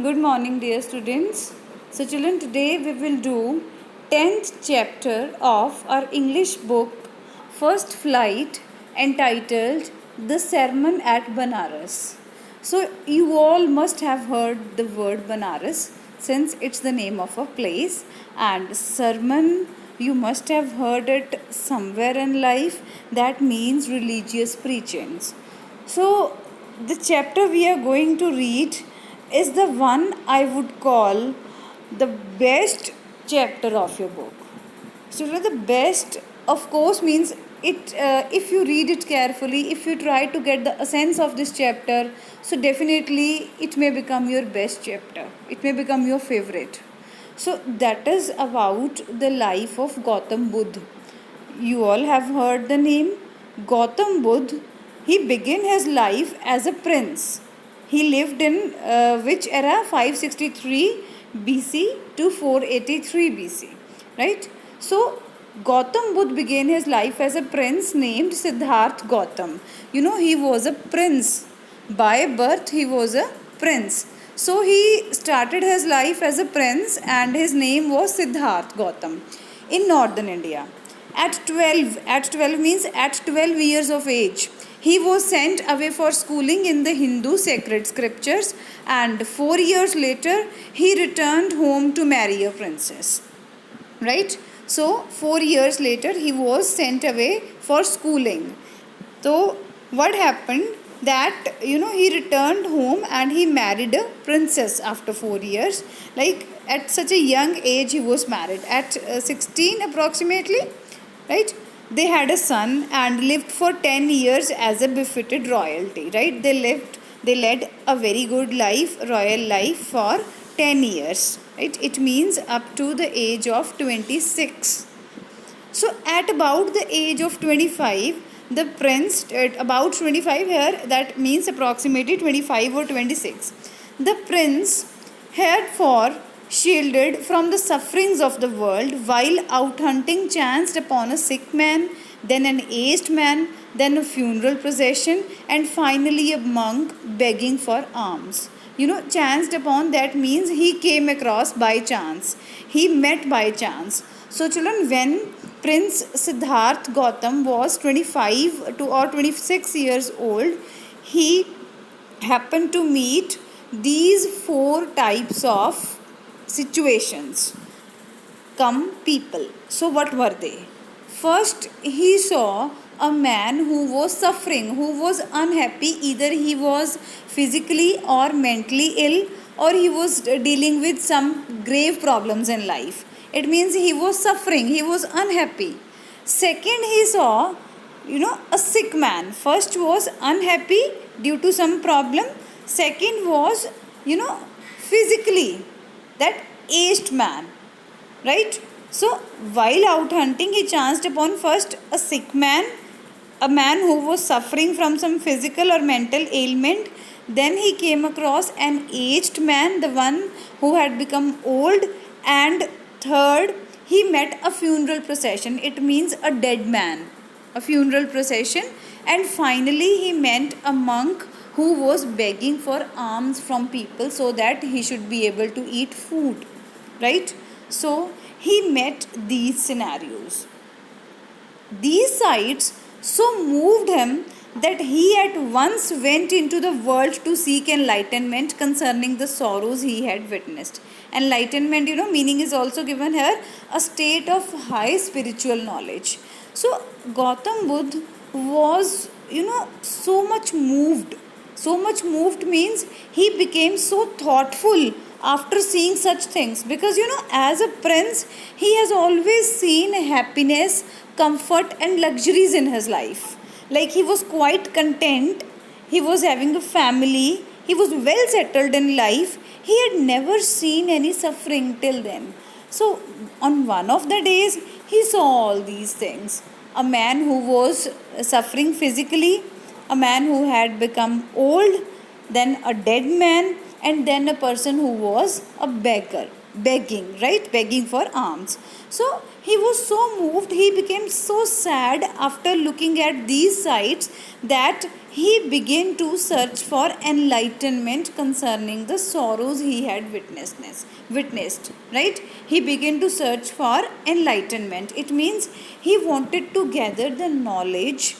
Good morning, dear students. So, children, today we will do 10th chapter of our English book, First Flight, entitled The Sermon at Benares. So, you all must have heard the word Benares since it's the name of a place, and sermon, you must have heard it somewhere in life, that means religious preachings. So, the chapter we are going to read is the one I would call the best chapter of your book. So, the best, of course, means it. If you read it carefully, if you try to get the essence of this chapter, so definitely it may become your best chapter. It may become your favorite. So that is about the life of Gautam Buddha. You all have heard the name Gautam Buddha. He began his life as a prince. He lived in which era? 563 BC to 483 BC, right? So Gautam Buddha began his life as a prince named Siddharth Gautam. You know, he was a prince. By birth, he was a prince. So he started his life as a prince and his name was Siddharth Gautam in northern India. At 12 means at 12 years of age, he was sent away for schooling in the Hindu sacred scriptures, and 4 years later he returned home to marry a princess. Right? So 4 years later he was sent away for schooling. So what happened? That he returned home and he married a princess after 4 years. Like at such a young age he was married at 16 approximately, right? They had a son and lived for 10 years as a befitted royalty, right? They led a very good life, royal life, for 10 years, right? It means up to the age of 26. So at about the age of 25, the prince, at about 25 here, that means approximately 25 or 26, the prince had for shielded from the sufferings of the world while out hunting chanced upon a sick man, then an aged man, then a funeral procession, and finally a monk begging for alms. Chanced upon, that means he came across by chance, he met by chance. So children, when Prince Siddharth Gautam was 25 to or 26 years old, he happened to meet these 4 types of situations, people. So what were they? First, he saw a man who was suffering, who was unhappy. Either he was physically or mentally ill, or he was dealing with some grave problems in life. It means he was suffering, he was unhappy. Second, he saw a sick man. First was unhappy due to some problem. Second was physically, that aged man, right? So while out hunting, he chanced upon first a sick man, a man who was suffering from some physical or mental ailment. Then he came across an aged man, the one who had become old. And third, he met a funeral procession. It means a dead man, a funeral procession. And finally, he met a monk who was begging for alms from people so that he should be able to eat food, right? So he met these scenarios. These sights so moved him that he at once went into the world to seek enlightenment concerning the sorrows he had witnessed. Enlightenment, meaning is also given here, a state of high spiritual knowledge. So Gautam Buddha was, so much moved. So much moved means he became so thoughtful after seeing such things, because as a prince he has always seen happiness, comfort and luxuries in his life. Like he was quite content, he was having a family, he was well settled in life, he had never seen any suffering till then. So on one of the days he saw all these things. A man who was suffering physically, a man who had become old, then a dead man, and then a person who was a beggar. begging, right? Begging for alms. So he was so moved, he became so sad after looking at these sights that he began to search for enlightenment concerning the sorrows he had witnessed, right? He began to search for enlightenment. It means he wanted to gather the knowledge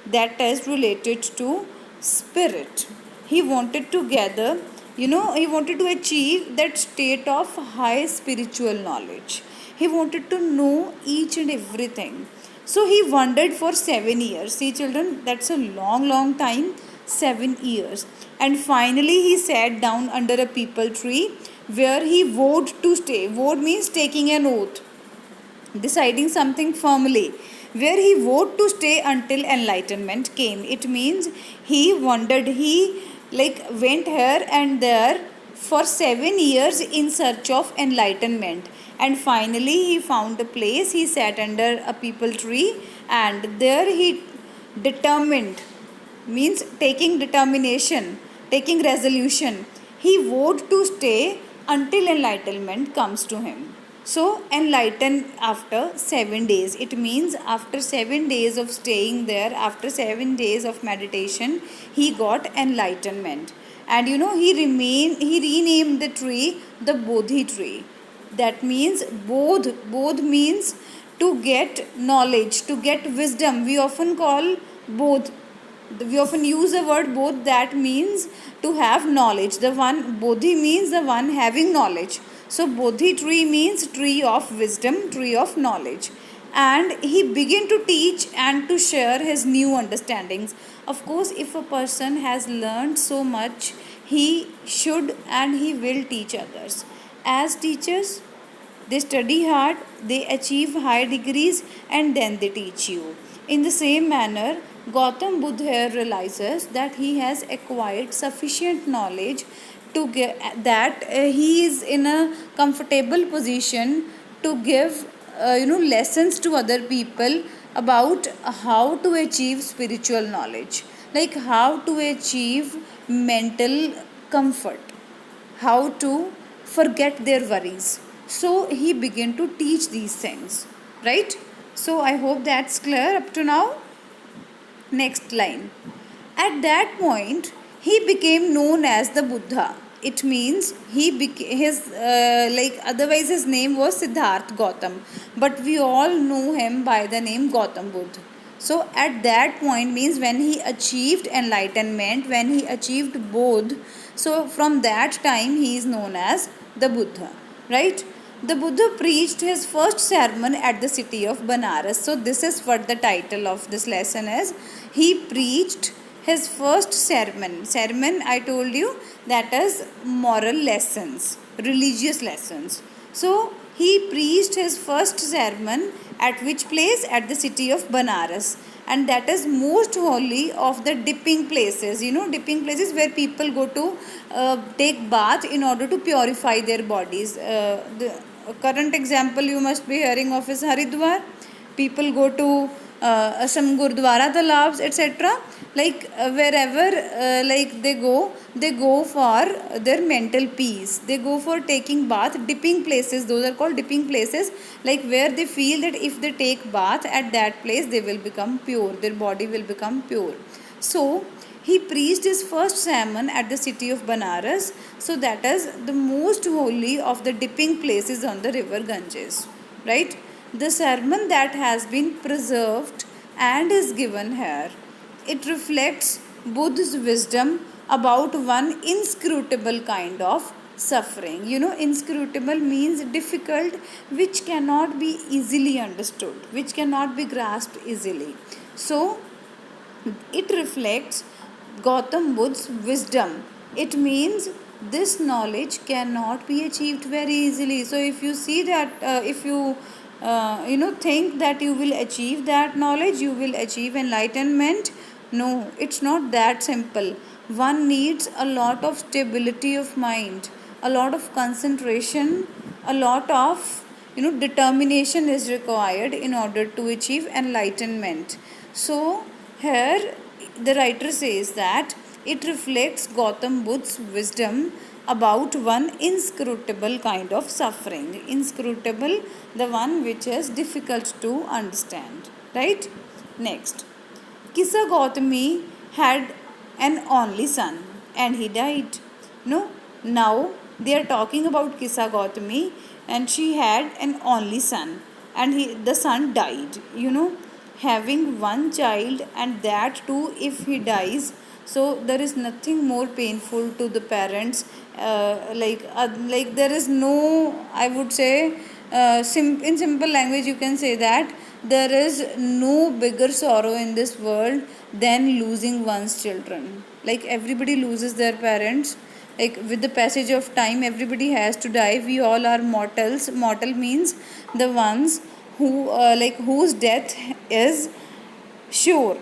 that is related to spirit. He wanted to gather, he wanted to achieve that state of high spiritual knowledge. He wanted to know each and everything. So he wandered for 7 years. See, children, that's a long time. 7 years. And finally he sat down under a peepal tree where he vowed to stay. Vowed means taking an oath, deciding something firmly, where he vowed to stay until enlightenment came. It means he wandered, he went here and there for 7 years in search of enlightenment, and finally he found a place. He sat under a peepal tree, and there he determined, means taking determination, taking resolution. He vowed to stay until enlightenment comes to him. So, enlighten after 7 days. It means after 7 days of staying there, after 7 days of meditation, he got enlightenment. And he renamed the tree the Bodhi tree. That means Bodh means to get knowledge, to get wisdom. We often call Bodh, we often use the word both, that means to have knowledge. The one bodhi means the one having knowledge. So bodhi tree means tree of wisdom, tree of knowledge. And he began to teach and to share his new understandings. Of course, if a person has learned so much, he should and he will teach others. As teachers, they study hard, they achieve high degrees, and then they teach you. In the same manner, Gautam Buddha here realizes that he has acquired sufficient knowledge to get that he is in a comfortable position to give lessons to other people about how to achieve spiritual knowledge, like how to achieve mental comfort, how to forget their worries. So he began to teach these things, right? So I hope that's clear up to now. Next line. At that point, he became known as the Buddha. It means he became otherwise his name was Siddharth Gautam, but we all know him by the name Gautam Buddha. So at that point means when he achieved enlightenment, when he achieved Bodh. So from that time he is known as the Buddha, right? The Buddha preached his first sermon at the city of Benares. So this is what the title of this lesson is. He preached his first sermon. Sermon, I told you, that is moral lessons, religious lessons. So he preached his first sermon at which place? At the city of Benares. And that is most holy of the dipping places. Dipping places where people go to take bath in order to purify their bodies. The current example you must be hearing of is Haridwar. People go to some Gurdwara talabs, etc. Wherever they go for their mental peace. They go for taking bath. Dipping places, those are called dipping places, where they feel that if they take bath at that place, they will become pure, their body will become pure. So he preached his first sermon at the city of Benares. So that is the most holy of the dipping places on the river Ganges, right? The sermon that has been preserved and is given here, it reflects Buddha's wisdom about one inscrutable kind of suffering. Inscrutable means difficult, which cannot be easily understood, which cannot be grasped easily. So it reflects Gautam Buddha's wisdom. It means this knowledge cannot be achieved very easily. So if you see that, if you think that you will achieve that knowledge, you will achieve enlightenment. No, it's not that simple. One needs a lot of stability of mind, a lot of concentration, a lot of determination is required in order to achieve enlightenment. So here the writer says that it reflects Gautam Buddha's wisdom about one inscrutable kind of suffering. Inscrutable, the one which is difficult to understand. Right? Next. Kisa Gautami had an only son and he died. No, now they are talking about Kisa Gautami and she had an only son and the son died. Having one child and that too if he dies, so there is nothing more painful to the parents. Like there is no, I would say, in simple language you can say that there is no bigger sorrow in this world than losing one's children. Like everybody loses their parents, like with the passage of time everybody has to die. We all are mortals. Mortal means the ones who whose death is sure,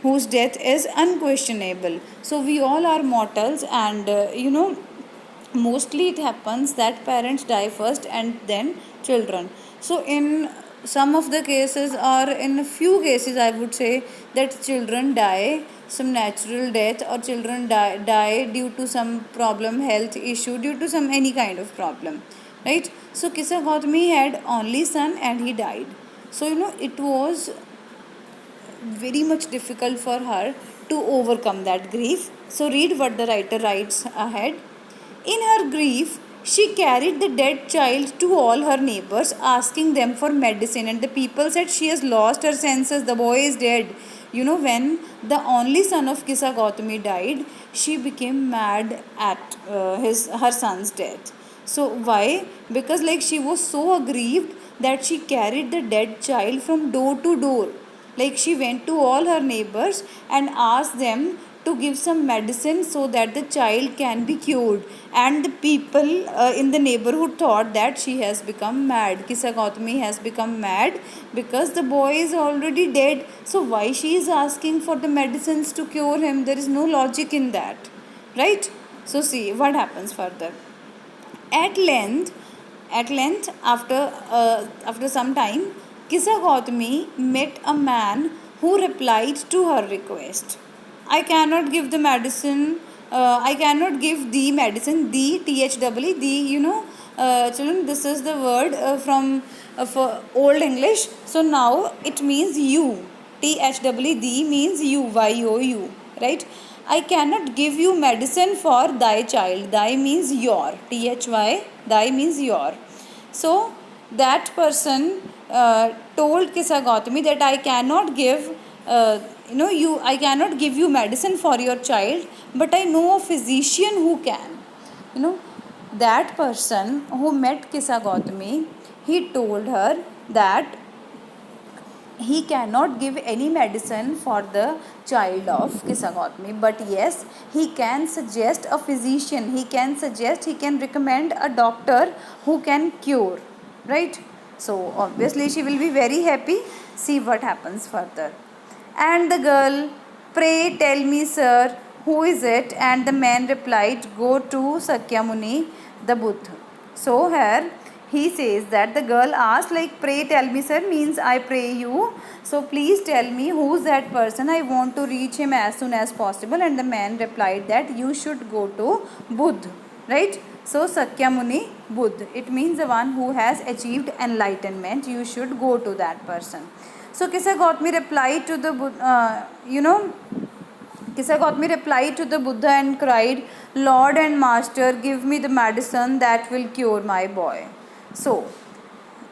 whose death is unquestionable. So we all are mortals, and mostly it happens that parents die first and then children. So in some of the cases, or in a few cases I would say, that children die some natural death, or children die due to some problem, health issue, due to some any kind of problem, right? So Kisa Gautami had only son and he died. So it was very much difficult for her to overcome that grief. So read what the writer writes ahead. In her grief, she carried the dead child to all her neighbors, asking them for medicine, and the people said she has lost her senses, the boy is dead. When the only son of Kisa Gautami died, she became mad at her son's death. So why? Because she was so aggrieved that she carried the dead child from door to door. Like she went to all her neighbors and asked them to give some medicine so that the child can be cured. And the people in the neighborhood thought that she has become mad. Kisa Gautami has become mad because the boy is already dead. So why she is asking for the medicines to cure him? There is no logic in that. Right? So see what happens further. At length, after some time, Kisa Gautami met a man who replied to her request. I cannot give the medicine. I cannot give the medicine. The thee, the children. This is the word from for Old English. So now it means you. The means you. You. Right? I cannot give you medicine for thy child. Thy means your. Thy means your. So that person told Kisa Gautami that I cannot give I cannot give you medicine for your child, but I know a physician who can. That person who met Kisa Gautami, he told her that he cannot give any medicine for the child of Kisa Gautami, but yes, he can suggest a physician, he can recommend a doctor who can cure, right? So obviously she will be very happy. See what happens further. And the girl, pray tell me, sir, who is it? And the man replied, go to Sakyamuni, the Buddha. So here he says that the girl asked, pray tell me, sir, means I pray you. So please tell me who's that person. I want to reach him as soon as possible. And the man replied that you should go to Buddha, right? So Sakyamuni, Buddha, it means the one who has achieved enlightenment. You should go to that person. So Kisa Gautami replied to the Kisa Gautami replied to the Buddha and cried, Lord and Master, give me the medicine that will cure my boy. So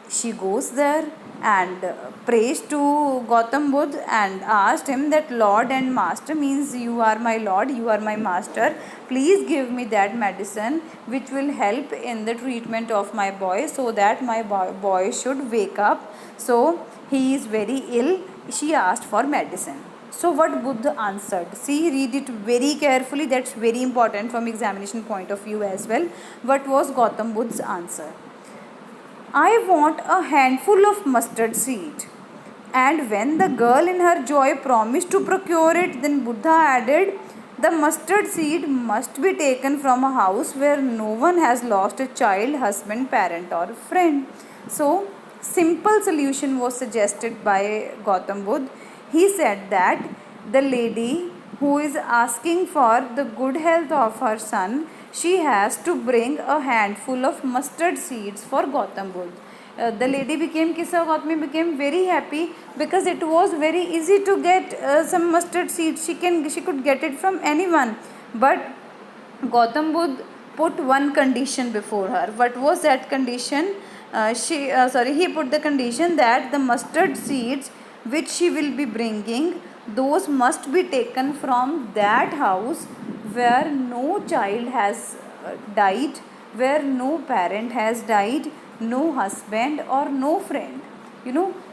she goes there and prays to Gautam Buddha and asked him that Lord and Master means you are my Lord, you are my Master. Please give me that medicine which will help in the treatment of my boy so that my boy should wake up. So he is very ill. She asked for medicine. So what Buddha answered? See, read it very carefully. That's very important from examination point of view as well. What was Gautam Buddha's answer? I want a handful of mustard seed. And when the girl in her joy promised to procure it, then Buddha added, the mustard seed must be taken from a house where no one has lost a child, husband, parent or friend. So simple solution was suggested by Gautam Buddha. He said that the lady who is asking for the good health of her son, she has to bring a handful of mustard seeds for Gautam Buddha. The lady Kissa Gautami became very happy because it was very easy to get some mustard seeds. She could get it from anyone. But Gautam Buddha put one condition before her. What was that condition? He put the condition that the mustard seeds which she will be bringing, those must be taken from that house where no child has died, where no parent has died, no husband or no friend.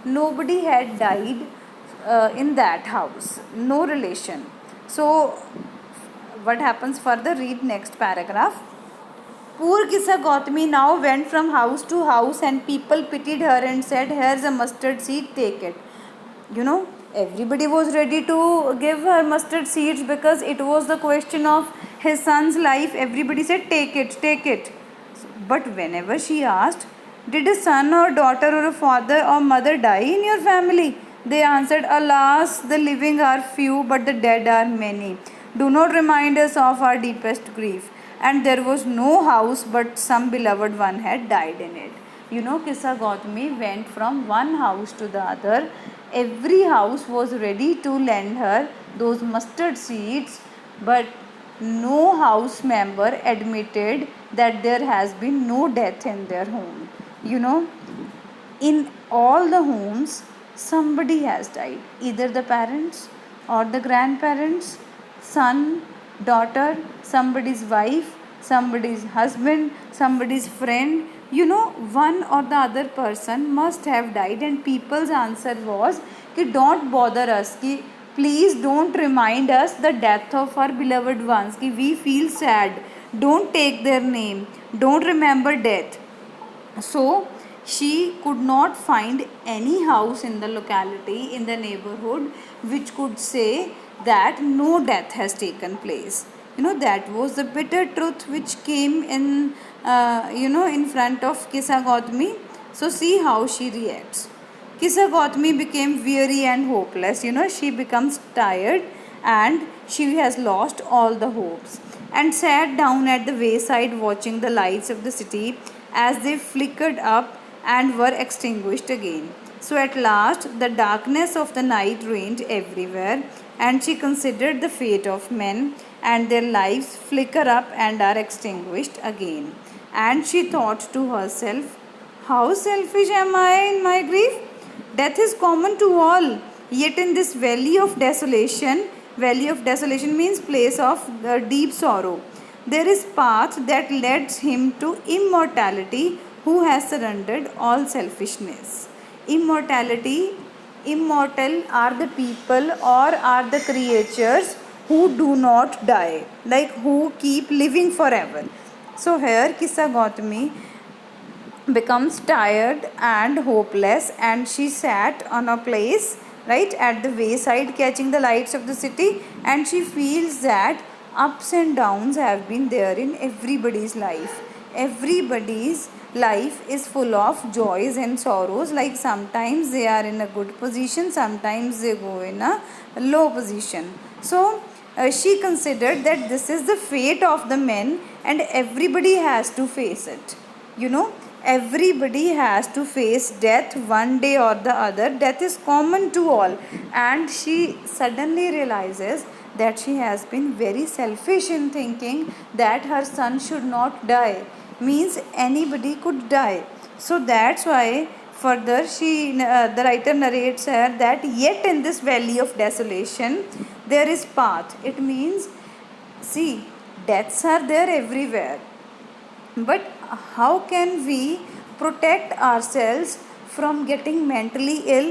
Nobody had died in that house, no relation. So what happens further? Read next paragraph. Poor Kissa Gautami now went from house to house, and people pitied her and said, "Here's a mustard seed, take it." Everybody was ready to give her mustard seeds because it was the question of his son's life. Everybody said, "Take it, take it." But whenever she asked, "Did a son or daughter or a father or mother die in your family?" they answered, "Alas, the living are few, but the dead are many. Do not remind us of our deepest grief." And there was no house, but some beloved one had died in it. Kissa Gautami went from one house to the other. Every house was ready to lend her those mustard seeds, but no house member admitted that there has been no death in their home. In all the homes, somebody has died, either the parents or the grandparents, son, daughter, somebody's wife, somebody's husband, somebody's friend. One or the other person must have died, and people's answer was, don't bother us, please don't remind us the death of our beloved ones, we feel sad, don't take their name, don't remember death. So she could not find any house in the locality, in the neighborhood, which could say that no death has taken place. That was the bitter truth which came in, in front of Kissa Gautami. So see how she reacts. Kissa Gautami became weary and hopeless. She becomes tired and she has lost all the hopes, and sat down at the wayside watching the lights of the city as they flickered up and were extinguished again. So at last the darkness of the night reigned everywhere, and she considered the fate of men, and their lives flicker up and are extinguished again. And she thought to herself, "How selfish am I in my grief? Death is common to all, yet in this valley of desolation means place of deep sorrow, there is path that leads him to immortality who has surrendered all selfishness." Immortality, immortal are the people or are the creatures who do not die, like who keep living forever. So here Kissa Gautami becomes tired and hopeless, and she sat on a place right at the wayside catching the lights of the city, and she feels that ups and downs have been there in everybody's life. Everybody's life is full of joys and sorrows, like sometimes they are in a good position, sometimes they go in a low position. So she considered that this is the fate of the men, and everybody has to face it. Everybody has to face death one day or the other. Death is common to all. And she suddenly realizes that she has been very selfish in thinking that her son should not die. Means anybody could die. So that's why further the writer narrates here that yet in this valley of desolation there is path. It means, see, deaths are there everywhere. But how can we protect ourselves from getting mentally ill?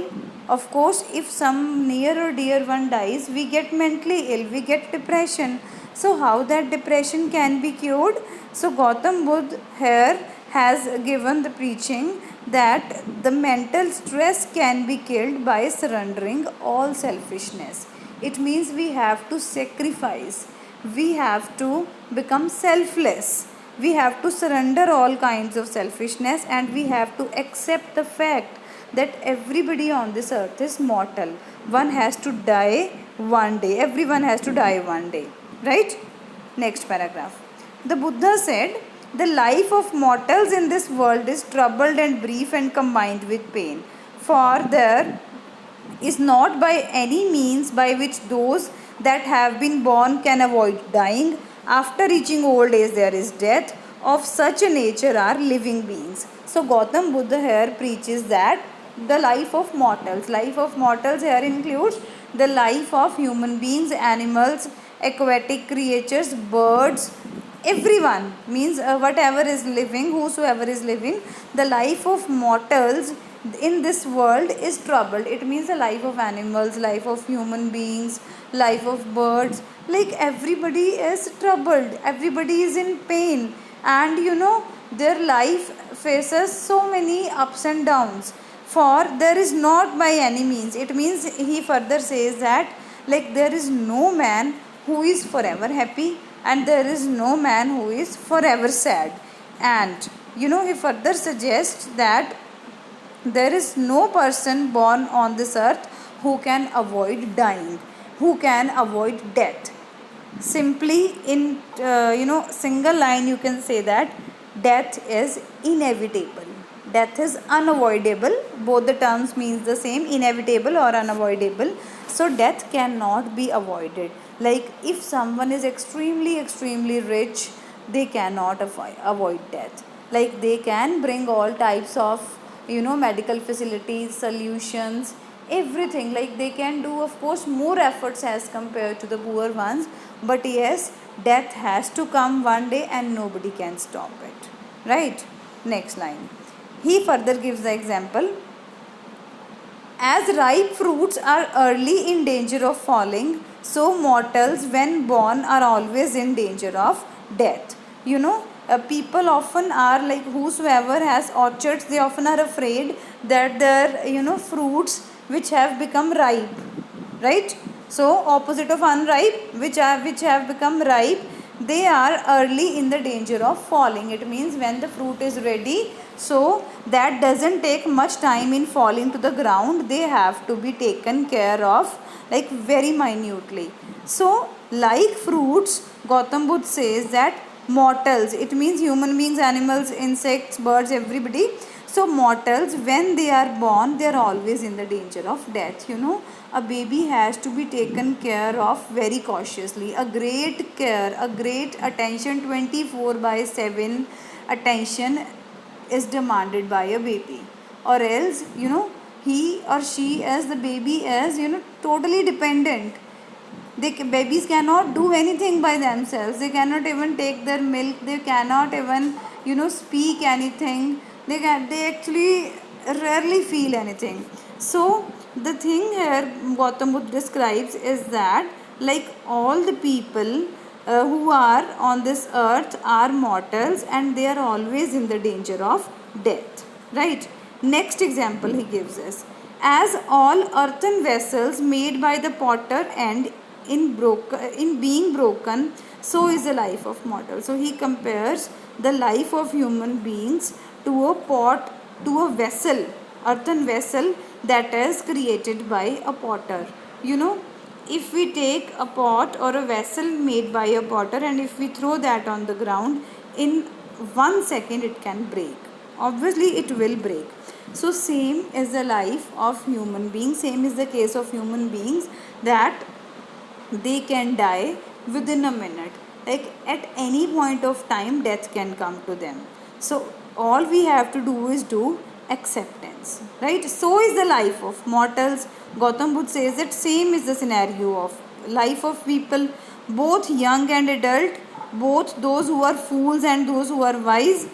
Of course, if some near or dear one dies, we get mentally ill, we get depression. So how that depression can be cured? So Gautam Buddha here has given the preaching that the mental stress can be killed by surrendering all selfishness. It means we have to sacrifice, we have to become selfless. We have to surrender all kinds of selfishness, and we have to accept the fact that everybody on this earth is mortal. One has to die one day. Everyone has to die one day. Right? Next paragraph. The Buddha said, the life of mortals in this world is troubled and brief and combined with pain. For there is not by any means by which those that have been born can avoid dying. After reaching old age, there is death. Of such a nature are living beings. So Gautam Buddha here preaches that the life of mortals here includes the life of human beings, animals, aquatic creatures, birds, everyone, means whatever is living, whosoever is living, the life of mortals in this world is troubled. It means the life of animals, life of human beings, life of birds, like everybody is troubled, everybody is in pain, and their life faces so many ups and downs. For there is not by any means, it means he further says that, like, there is no man who is forever happy and there is no man who is forever sad. And he further suggests that there is no person born on this earth who can avoid dying, who can avoid death. Simply in single line you can say that death is inevitable, death is unavoidable. Both the terms means the same, inevitable or unavoidable. So death cannot be avoided. Like if someone is extremely rich, they cannot avoid death. Like they can bring all types of medical facilities, solutions, everything. Like they can do, of course, more efforts as compared to the poor ones, but yes, death has to come one day and nobody can stop it, right? Next line, he further gives the example, as ripe fruits are early in danger of falling, so mortals when born are always in danger of death. People often are like, whosoever has orchards, they often are afraid that their fruits which have become ripe, right? So opposite of unripe, which have become ripe, they are early in the danger of falling. It means when the fruit is ready, so that doesn't take much time in falling to the ground. They have to be taken care of like very minutely. So like fruits, Gautam Buddha says that mortals, it means human beings, animals, insects, birds, everybody. So mortals, when they are born, they are always in the danger of death. A baby has to be taken care of very cautiously. A great care, a great attention, 24/7 attention is demanded by a baby. Or else, he or she, as the baby is, totally dependent. Babies cannot do anything by themselves. They cannot even take their milk. They cannot even speak anything. They actually rarely feel anything. So the thing here Gautam Buddha describes is that, like, all the people who are on this earth are mortals and they are always in the danger of death, right? Next example he gives us, as all earthen vessels made by the potter end in being broken, so is the life of mortal. So he compares the life of human beings to a pot, to a vessel, earthen vessel that is created by a potter. If we take a pot or a vessel made by a potter and if we throw that on the ground, in 1 second it can break. Obviously it will break. So same is the life of human beings, same is the case of human beings, that they can die within a minute. Like at any point of time, death can come to them. So all we have to do is do acceptance, right? So is the life of mortals. Gautam Buddha says that same is the scenario of life of people, both young and adult, both those who are fools and those who are wise,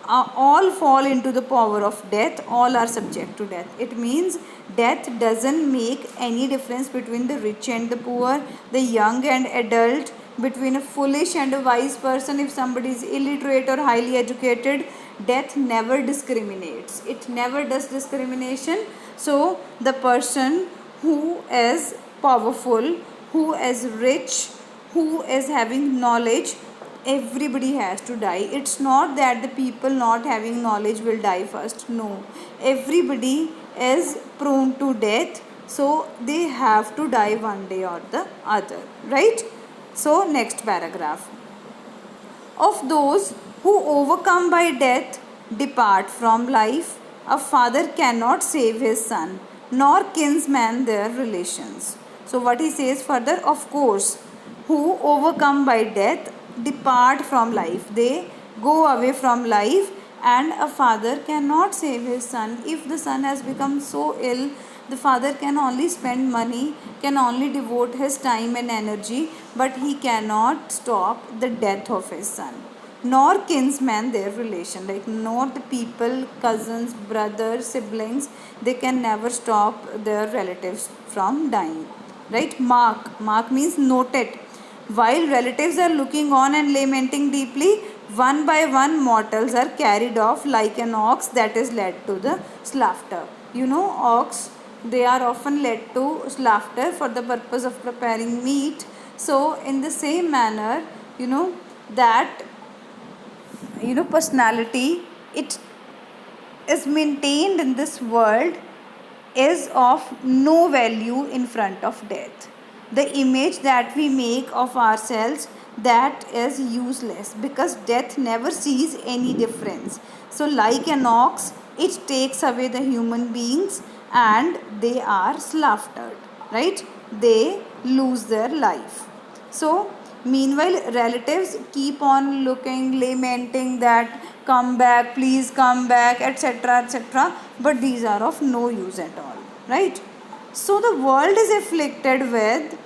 all fall into the power of death. All are subject to death. It means death doesn't make any difference between the rich and the poor, the young and adult, between a foolish and a wise person. If somebody is illiterate or highly educated, death never discriminates. It never does discrimination. So the person who is powerful, who is rich, who is having knowledge, everybody has to die. It's not that the people not having knowledge will die first. No, everybody is prone to death, so they have to die one day or the other, right? So next paragraph, of those who overcome by death depart from life. A father cannot save his son, nor kinsman their relations. So what he says further, of course, who overcome by death depart from life. They go away from life, and a father cannot save his son. If the son has become so ill, the father can only spend money, can only devote his time and energy, but he cannot stop the death of his son. Nor kinsman their relation, like nor the people, cousins, brothers, siblings, they can never stop their relatives from dying. Right? Mark means note it. While relatives are looking on and lamenting deeply, one by one mortals are carried off like an ox that is led to the slaughter. Ox, they are often led to slaughter for the purpose of preparing meat. So in the same manner, that personality, it is maintained in this world, is of no value in front of death. The image that we make of ourselves, that is useless, because death never sees any difference. So like an ox, it takes away the human beings and they are slaughtered, right? They lose their life. So meanwhile, relatives keep on looking, lamenting that come back, please come back, etc., etc. But these are of no use at all, right? So the world is afflicted with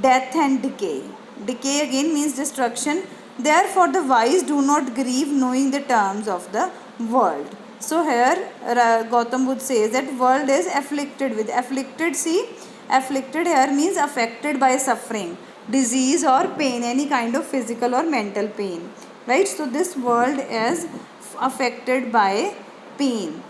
death and decay. Decay again means destruction. Therefore, the wise do not grieve, knowing the terms of the world. So here Gautam Buddha says that world is afflicted with. Afflicted, see, afflicted here means affected by suffering, disease or pain, any kind of physical or mental pain, right? So this world is affected by pain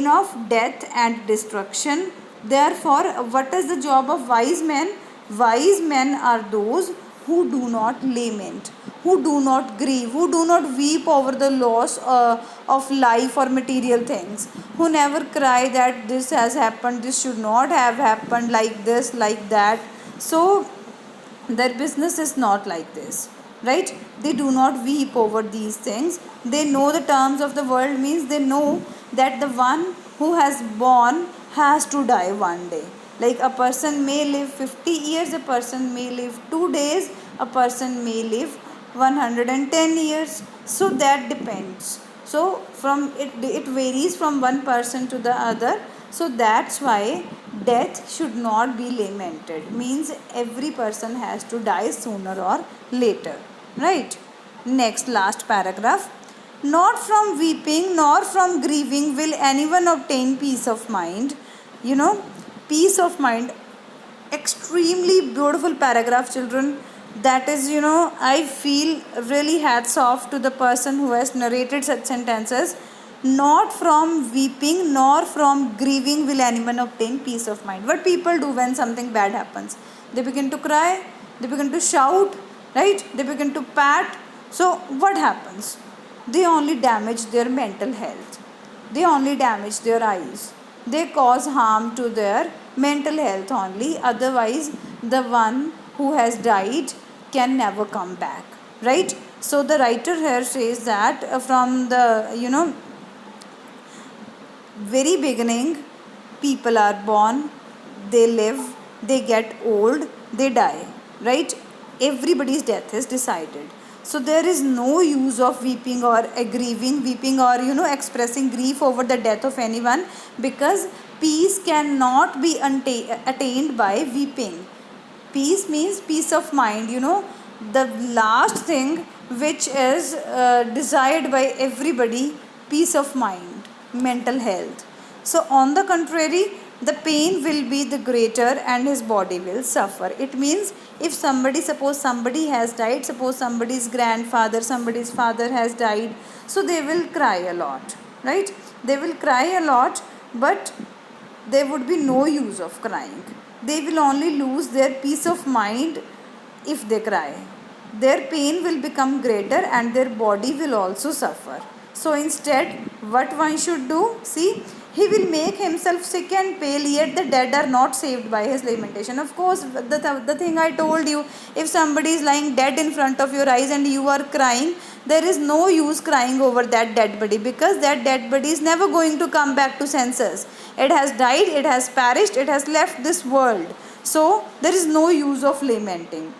of death and destruction. Therefore, what is the job of wise men? Wise men are those who do not lament, who do not grieve, who do not weep over the loss of life or material things, who never cry that this has happened, this should not have happened, like this, like that. So their business is not like this, right? They do not weep over these things. They know the terms of the world, means they know that the one who has born has to die one day. Like a person may live 50 years, a person may live 2 days, a person may live 110 years. So that depends. So from it varies from one person to the other. So that's why death should not be lamented. Means every person has to die sooner or later. Right? Next, last paragraph. Not from weeping nor from grieving will anyone obtain peace of mind. Peace of mind. Extremely beautiful paragraph, children. That is, I feel really hats off to the person who has narrated such sentences. Not from weeping nor from grieving will anyone obtain peace of mind. What people do when something bad happens? They begin to cry, they begin to shout, right? They begin to pat. So what happens? They only damage their mental health. They only damage their eyes. They cause harm to their mental health only. Otherwise, the one who has died can never come back, right? So the writer here says that from the very beginning, people are born, they live, they get old, they die, right? Everybody's death is decided. So there is no use of weeping or grieving, weeping or expressing grief over the death of anyone, because peace cannot be attained by weeping. Peace means peace of mind, the last thing which is desired by everybody, peace of mind, mental health. So on the contrary, the pain will be the greater and his body will suffer. It means if suppose somebody has died, suppose somebody's grandfather, somebody's father has died, so they will cry a lot, right? They will cry a lot, but there would be no use of crying. They will only lose their peace of mind if they cry. Their pain will become greater and their body will also suffer. So instead, what one should do? See, He will make himself sick and pale, yet the dead are not saved by his lamentation. Of course, the thing I told you, if somebody is lying dead in front of your eyes and you are crying, there is no use crying over that dead body, because that dead body is never going to come back to senses. It has died, it has perished, it has left this world. So there is no use of lamenting.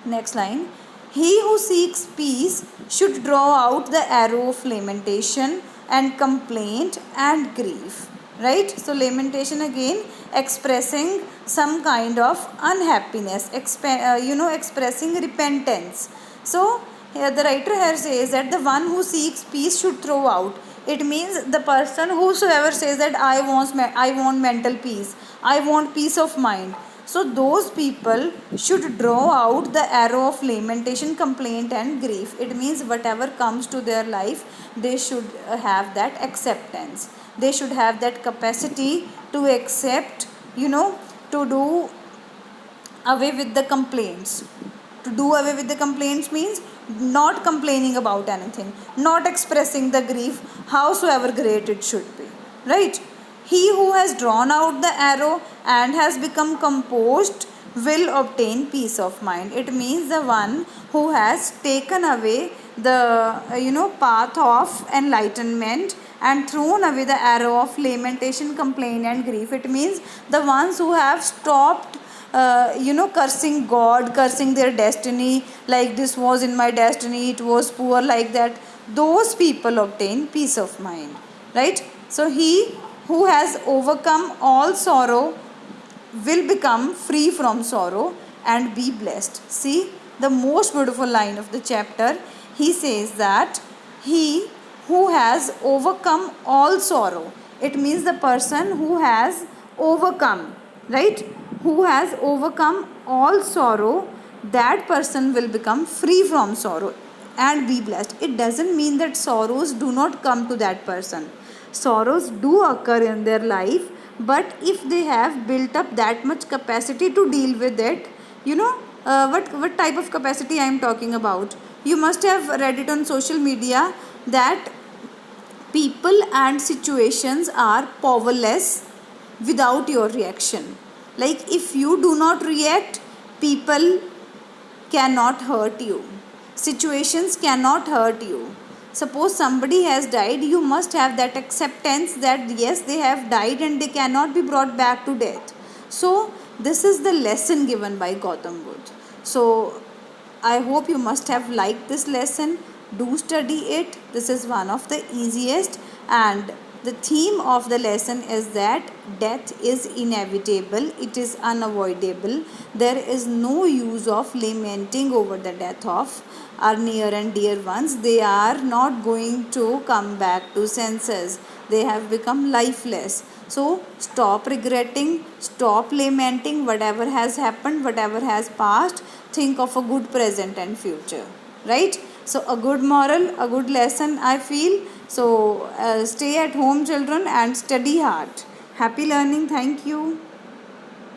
Next line. He who seeks peace should draw out the arrow of lamentation and complaint and grief. Right? So lamentation again expressing some kind of unhappiness, expressing repentance. So here the writer here says that the one who seeks peace should throw out. It means the person whosoever says that I want mental peace, I want peace of mind. So those people should draw out the arrow of lamentation, complaint and grief. It means whatever comes to their life, they should have that acceptance. They should have that capacity to accept, to do away with the complaints. To do away with the complaints means not complaining about anything, not expressing the grief, howsoever great it should be. Right? He who has drawn out the arrow and has become composed will obtain peace of mind. It means the one who has taken away the path of enlightenment and thrown away the arrow of lamentation, complaint and grief. It means the ones who have stopped cursing God, cursing their destiny, like this was in my destiny, it was poor, like that. Those people obtain peace of mind. Right? So he who has overcome all sorrow will become free from sorrow and be blessed. See the most beautiful line of the chapter. He says that he who has overcome all sorrow. It means the person who has overcome, right? Who has overcome all sorrow, that person will become free from sorrow and be blessed. It doesn't mean that sorrows do not come to that person. Sorrows do occur in their life, but if they have built up that much capacity to deal with it, what type of capacity I am talking about? You must have read it on social media that people and situations are powerless without your reaction. Like if you do not react, people cannot hurt you. Situations cannot hurt you. Suppose somebody has died, you must have that acceptance that yes, they have died and they cannot be brought back to death. So this is the lesson given by Gautam Buddha. So I hope you must have liked this lesson. Do study it. This is one of the easiest, and the theme of the lesson is that death is inevitable, it is unavoidable. There is no use of lamenting over the death of our near and dear ones. They are not going to come back to senses. They have become lifeless. So stop regretting, stop lamenting whatever has happened, whatever has passed. Think of a good present and future. Right? So a good moral, a good lesson I feel. So stay at home children and study hard. Happy learning. Thank you.